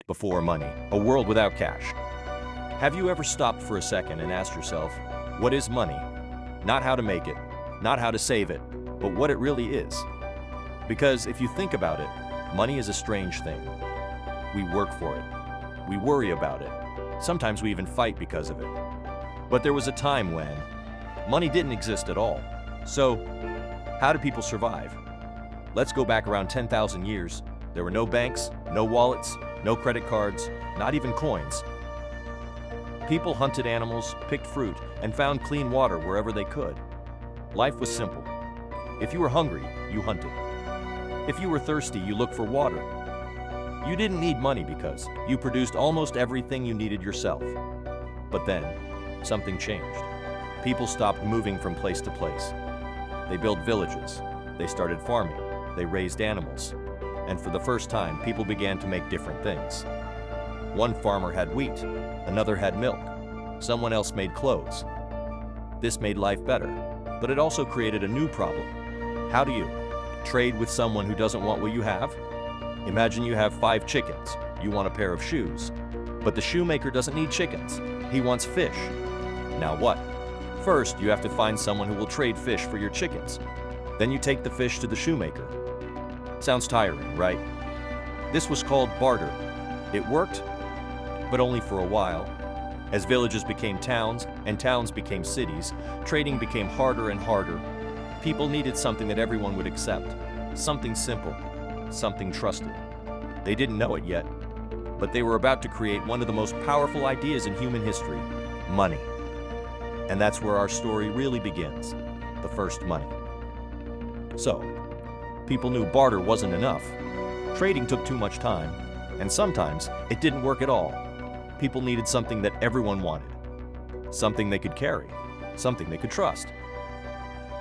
Before money, a world without cash. Have you ever stopped for a second and asked yourself, what is money? Not how to make it, not how to save it, but what it really is. Because if you think about it, money is a strange thing. We work for it. We worry about it. Sometimes we even fight because of it. But there was a time when money didn't exist at all. So, how did people survive? Let's go back around 10,000 years. There were no banks, no wallets, no credit cards, not even coins. People hunted animals, picked fruit, and found clean water wherever they could. Life was simple. If you were hungry, you hunted. If you were thirsty, you looked for water. You didn't need money because you produced almost everything you needed yourself. But then, something changed. People stopped moving from place to place. They built villages. They started farming. They raised animals. And for the first time, people began to make different things. One farmer had wheat, another had milk, someone else made clothes. This made life better, but it also created a new problem. How do you trade with someone who doesn't want what you have? Imagine you have 5 chickens. You want a pair of shoes. But the shoemaker doesn't need chickens. He wants fish. Now what? First, you have to find someone who will trade fish for your chickens. Then you take the fish to the shoemaker. Sounds tiring, right? This was called barter. It worked, but only for a while. As villages became towns and towns became cities, trading became harder and harder. People needed something that everyone would accept. Something simple, something trusted. They didn't know it yet, but they were about to create one of the most powerful ideas in human history, money. And that's where our story really begins, the first money. So, people knew barter wasn't enough. Trading took too much time, and sometimes it didn't work at all. People needed something that everyone wanted. Something they could carry, something they could trust.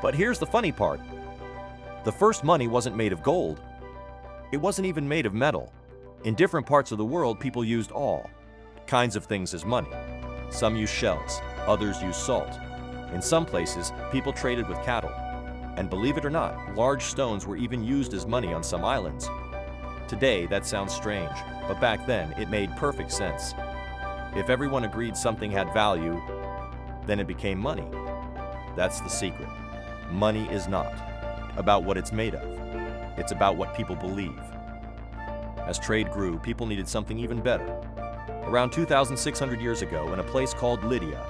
But here's the funny part. The first money wasn't made of gold. It wasn't even made of metal. In different parts of the world, people used all kinds of things as money. Some used shells, others used salt. In some places, people traded with cattle. And believe it or not, large stones were even used as money on some islands. Today, that sounds strange, but back then, it made perfect sense. If everyone agreed something had value, then it became money. That's the secret. Money is not about what it's made of. It's about what people believe. As trade grew, people needed something even better. Around 2,600 years ago, in a place called Lydia,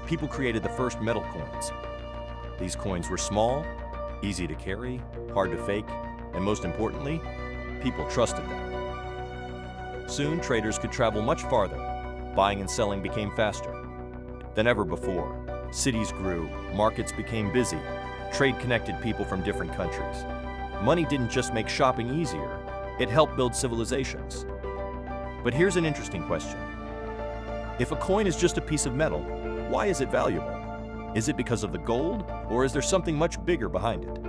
people created the first metal coins. These coins were small, easy to carry, hard to fake, and most importantly, people trusted them. Soon, traders could travel much farther. Buying and selling became faster than ever before. Cities grew, markets became busy, trade connected people from different countries. Money didn't just make shopping easier, it helped build civilizations. But here's an interesting question. If a coin is just a piece of metal, why is it valuable? Is it because of the gold, or is there something much bigger behind it?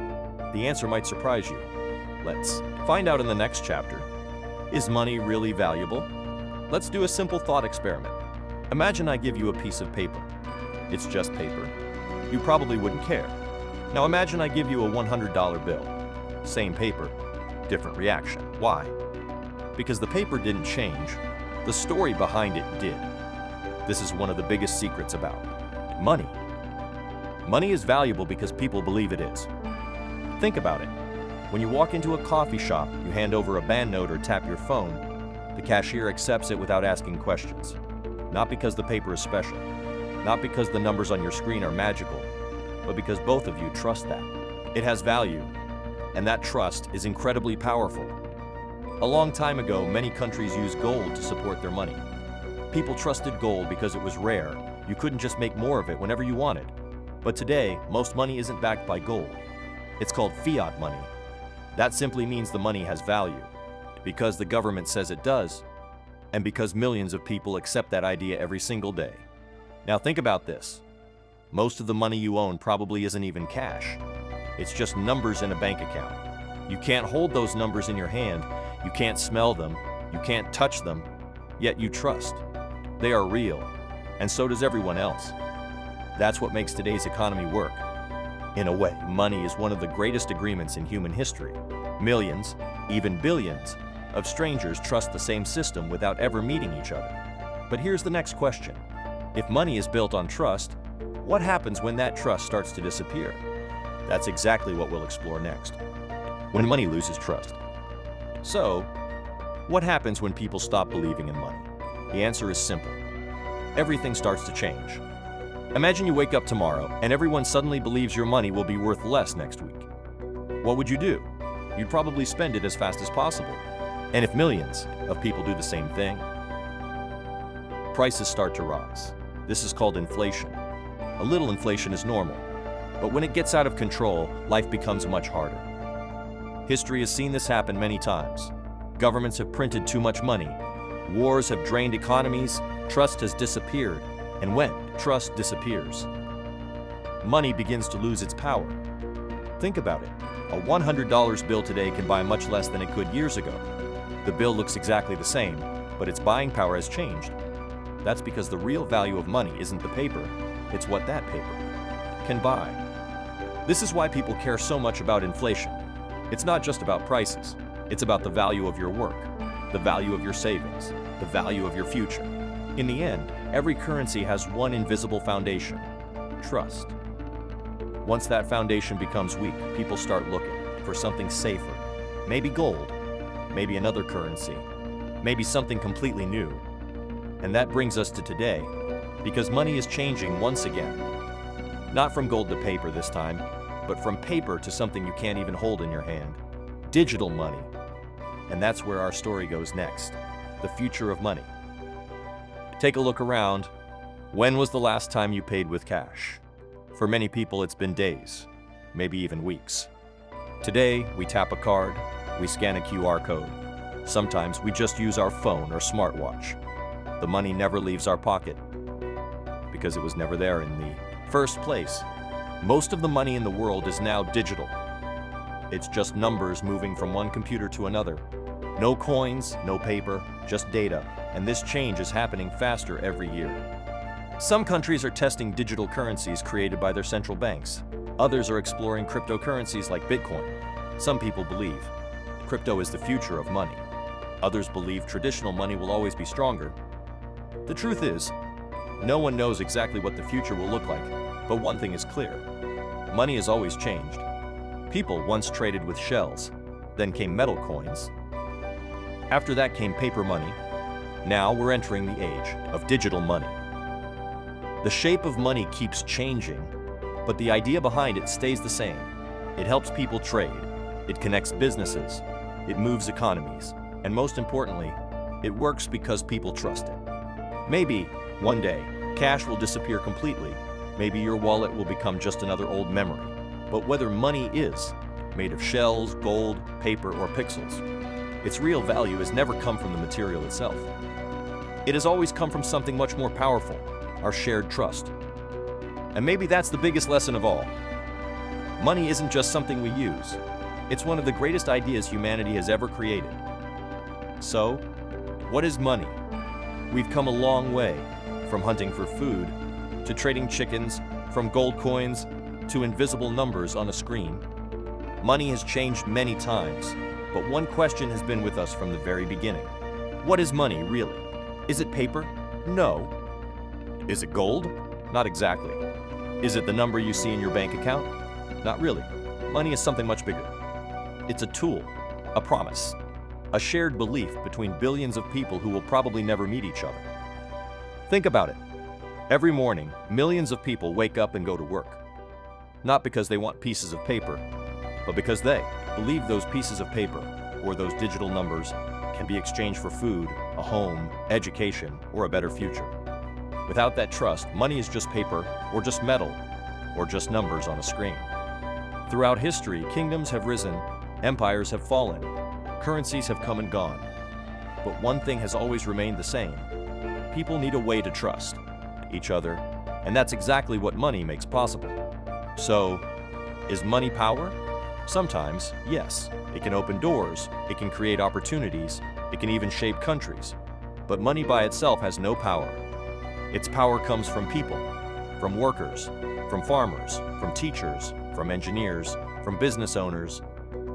The answer might surprise you. Let's find out in the next chapter. Is money really valuable? Let's do a simple thought experiment. Imagine I give you a piece of paper. It's just paper. You probably wouldn't care. Now imagine I give you a $100 bill. Same paper, different reaction. Why? Because the paper didn't change. The story behind it did. This is one of the biggest secrets about money. Money is valuable because people believe it is. Think about it. When you walk into a coffee shop, you hand over a band note or tap your phone, the cashier accepts it without asking questions. Not because the paper is special, not because the numbers on your screen are magical, but because both of you trust that. It has value, and that trust is incredibly powerful. A long time ago, many countries used gold to support their money. People trusted gold because it was rare. You couldn't just make more of it whenever you wanted. But today, most money isn't backed by gold. It's called fiat money. That simply means the money has value, because the government says it does, and because millions of people accept that idea every single day. Now think about this. Most of the money you own probably isn't even cash. It's just numbers in a bank account. You can't hold those numbers in your hand, you can't smell them, you can't touch them, yet you trust. They are real, and so does everyone else. That's what makes today's economy work. In a way, money is one of the greatest agreements in human history. Millions, even billions, of strangers trust the same system without ever meeting each other. But here's the next question. If money is built on trust, what happens when that trust starts to disappear? That's exactly what we'll explore next. When money loses trust. So, what happens when people stop believing in money? The answer is simple. Everything starts to change. Imagine you wake up tomorrow and everyone suddenly believes your money will be worth less next week. What would you do? You'd probably spend it as fast as possible. And if millions of people do the same thing, prices start to rise. This is called inflation. A little inflation is normal, but when it gets out of control, life becomes much harder. History has seen this happen many times. Governments have printed too much money. Wars have drained economies. Trust has disappeared. And when trust disappears, money begins to lose its power. Think about it. A $100 bill today can buy much less than it could years ago. The bill looks exactly the same, but its buying power has changed. That's because the real value of money isn't the paper, it's what that paper can buy. This is why people care so much about inflation. It's not just about prices, it's about the value of your work, the value of your savings, the value of your future. In the end, every currency has one invisible foundation: trust. Once that foundation becomes weak, people start looking for something safer. Maybe gold, maybe another currency, maybe something completely new. And that brings us to today, because money is changing once again. Not from gold to paper this time, but from paper to something you can't even hold in your hand. Digital money. And that's where our story goes next. The future of money. Take a look around. When was the last time you paid with cash? For many people, it's been days, maybe even weeks. Today, we tap a card, we scan a QR code. Sometimes we just use our phone or smartwatch. The money never leaves our pocket because it was never there in the first place. Most of the money in the world is now digital. It's just numbers moving from one computer to another. No coins, no paper, just data. And this change is happening faster every year. Some countries are testing digital currencies created by their central banks. Others are exploring cryptocurrencies like Bitcoin. Some people believe crypto is the future of money. Others believe traditional money will always be stronger. The truth is, no one knows exactly what the future will look like, but one thing is clear. Money has always changed. People once traded with shells, then came metal coins. After that came paper money. Now we're entering the age of digital money. The shape of money keeps changing, but the idea behind it stays the same. It helps people trade, it connects businesses, it moves economies, and most importantly, it works because people trust it. Maybe, one day, cash will disappear completely. Maybe your wallet will become just another old memory. But whether money is made of shells, gold, paper, or pixels, its real value has never come from the material itself. It has always come from something much more powerful, our shared trust. And maybe that's the biggest lesson of all. Money isn't just something we use. It's one of the greatest ideas humanity has ever created. So, what is money? We've come a long way, from hunting for food, to trading chickens, from gold coins, to invisible numbers on a screen. Money has changed many times, but one question has been with us from the very beginning. What is money, really? Is it paper? No. Is it gold? Not exactly. Is it the number you see in your bank account? Not really. Money is something much bigger. It's a tool, a promise, a shared belief between billions of people who will probably never meet each other. Think about it. Every morning, millions of people wake up and go to work. Not because they want pieces of paper, but because they believe those pieces of paper, or those digital numbers, can be exchanged for food, a home, education, or a better future. Without that trust, money is just paper, or just metal, or just numbers on a screen. Throughout history, kingdoms have risen, empires have fallen, currencies have come and gone. But one thing has always remained the same. People need a way to trust each other, and that's exactly what money makes possible. So, is money power? Sometimes, yes. It can open doors, it can create opportunities, it can even shape countries. But money by itself has no power. Its power comes from people, from workers, from farmers, from teachers, from engineers, from business owners,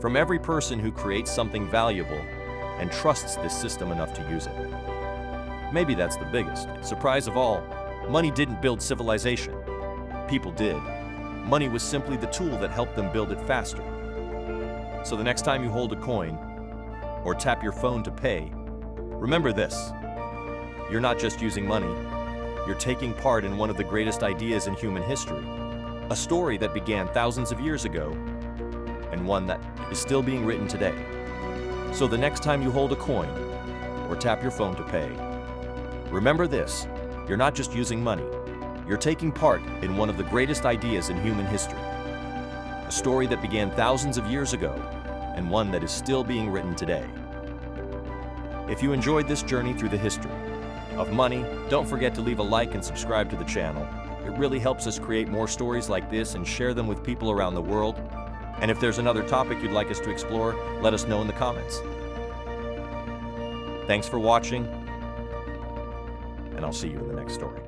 from every person who creates something valuable and trusts this system enough to use it. Maybe that's the biggest surprise of all. Money didn't build civilization. People did. Money was simply the tool that helped them build it faster. So the next time you hold a coin or tap your phone to pay, remember this. You're not just using money. You're taking part in one of the greatest ideas in human history. A story that began thousands of years ago and one that is still being written today. So the next time you hold a coin or tap your phone to pay, remember this. You're not just using money. You're taking part in one of the greatest ideas in human history. A story that began thousands of years ago and one that is still being written today. If you enjoyed this journey through the history of money, don't forget to leave a like and subscribe to the channel. It really helps us create more stories like this and share them with people around the world. And if there's another topic you'd like us to explore, let us know in the comments. Thanks for watching, and I'll see you in the next story.